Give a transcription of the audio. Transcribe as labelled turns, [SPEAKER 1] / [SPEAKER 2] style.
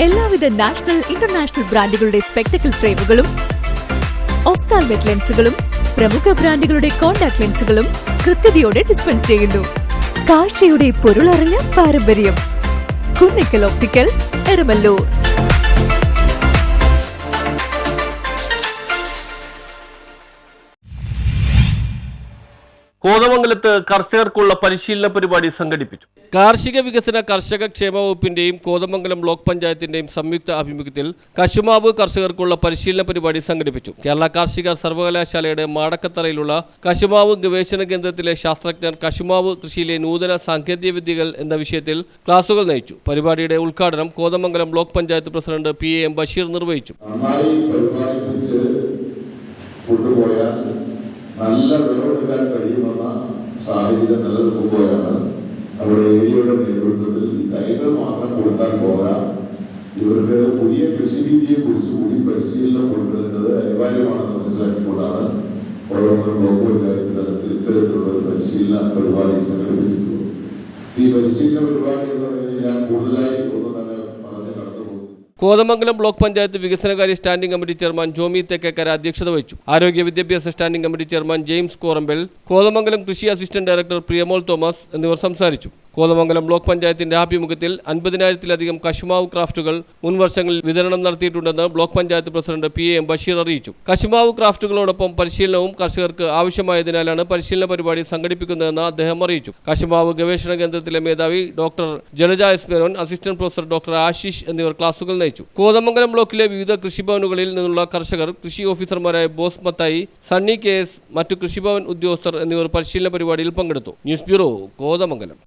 [SPEAKER 1] എല്ലാവിധ national international ബ്രാൻഡുകളുടെ spectacle ഫ്രെയിമുകളും ഓഫ്താൽമെറ്റ് ലെൻസുകളും പ്രമുഖ ബ്രാൻഡുകളുടെ കോൺടാക്ട് ലെൻസുകളും കൃത്യതയോടെ ഡിസ്പെൻസ് ചെയ്യുന്നു. കാഴ്ചയുടെ പൊരുളറിഞ്ഞ പാരമ്പര്യം. കുന്നിക്കൽ ഓപ്റ്റിക്കൽസ്, എരമല്ലൂർ.
[SPEAKER 2] കോതമംഗലത്ത് കർഷകർക്കുള്ള പരിശീലന പരിപാടി സംഘടിപ്പിച്ചു. കാർഷിക വികസന കർഷക ക്ഷേമ വകുപ്പിന്റെയും കോതമംഗലം ബ്ലോക്ക് പഞ്ചായത്തിന്റെയും സംയുക്ത ആഭിമുഖ്യത്തിൽ കശുമാവ് കർഷകർക്കുള്ള പരിശീലന പരിപാടി സംഘടിപ്പിച്ചു. കേരള കാർഷിക സർവകലാശാലയുടെ മാടക്കത്തറയിലുള്ള കശുമാവ് ഗവേഷണ കേന്ദ്രത്തിലെ ശാസ്ത്രജ്ഞർ കശുമാവ് കൃഷിയിലെ നൂതന സാങ്കേതിക വിദ്യകൾ എന്ന വിഷയത്തിൽ ക്ലാസുകൾ നയിച്ചു. പരിപാടിയുടെ ഉദ്ഘാടനം Kothamangalam block panchayat president PM Basheer നിർവഹിച്ചു.
[SPEAKER 3] നല്ല വിളവെടുക്കാൻ കഴിയുമെന്ന സാഹചര്യം നിലനിൽക്കുമ്പോഴാണ് അവിടെ ഏരിയയുടെ നേതൃത്വത്തിൽ ഈ തൈകൾ മാത്രം കൊടുത്താൽ പോരാ, ഇവർക്ക് പുതിയ കൃഷിരീതിയെ കുറിച്ച് കൂടി പരിശീലനം കൊടുക്കേണ്ടത് അനിവാര്യമാണെന്ന് മനസ്സിലാക്കിക്കൊണ്ടാണ് കോതമംഗലം ബ്ലോക്ക് പഞ്ചായത്ത് തലത്തിൽ ഇത്തരത്തിലുള്ള ഒരു പരിശീലന പരിപാടി സംഘടിപ്പിച്ചിട്ടുള്ളത്. ഈ പരിശീലന പരിപാടി എന്ന് പറയുന്നത് ഞാൻ കൂടുതലായി ഒന്നും തന്നെ പറഞ്ഞ് കടന്നു പോകുന്നു.
[SPEAKER 2] കോതമംഗലം ബ്ലോക്ക് പഞ്ചായത്ത് വികസനകാര്യ standing committee chairman Jomy Thekkekara അധ്യക്ഷത വഹിച്ചു. ആരോഗ്യ വിദ്യാഭ്യാസ standing committee chairman James Korampal, Kothamangalam കൃഷി അസിസ്റ്റന്റ് ഡയറക്ടർ പ്രിയമോൾ തോമസ് എന്നിവർ സംസാരിച്ചു. കോതമംഗലം ബ്ലോക്ക് പഞ്ചായത്തിന്റെ ആഭിമുഖ്യത്തിൽ 50,000-ലധികം കശുമാവ് ക്രാഫ്റ്റുകൾ മുൻവർഷങ്ങളിൽ വിതരണം നടത്തിയിട്ടുണ്ടെന്ന് block panchayat president PM Basheer അറിയിച്ചു. കശുമാവ് ക്രാഫ്റ്റുകളോടൊപ്പം പരിശീലനവും കർഷകർക്ക് ആവശ്യമായതിനാലാണ് പരിശീലന പരിപാടി സംഘടിപ്പിക്കുന്നതെന്ന് അദ്ദേഹം അറിയിച്ചു. കശുമാവ് ഗവേഷണ കേന്ദ്രത്തിലെ മേധാവി doctor Jalaja S Menon, assistant professor doctor Ashish എന്നിവർ ക്ലാസുകൾ നയിച്ചു. കോതമംഗലം ബ്ലോക്കിലെ വിവിധ കൃഷിഭവനുകളിൽ നിന്നുള്ള കർഷകർ, കൃഷി ഓഫീസർമാരായ ബോസ് മത്തായി, സണ്ണി KS, മറ്റു കൃഷിഭവൻ ഉദ്യോഗസ്ഥർ എന്നിവർ പരിശീലന പരിപാടിയിൽ പങ്കെടുത്തു. News bureau, Kothamangalam.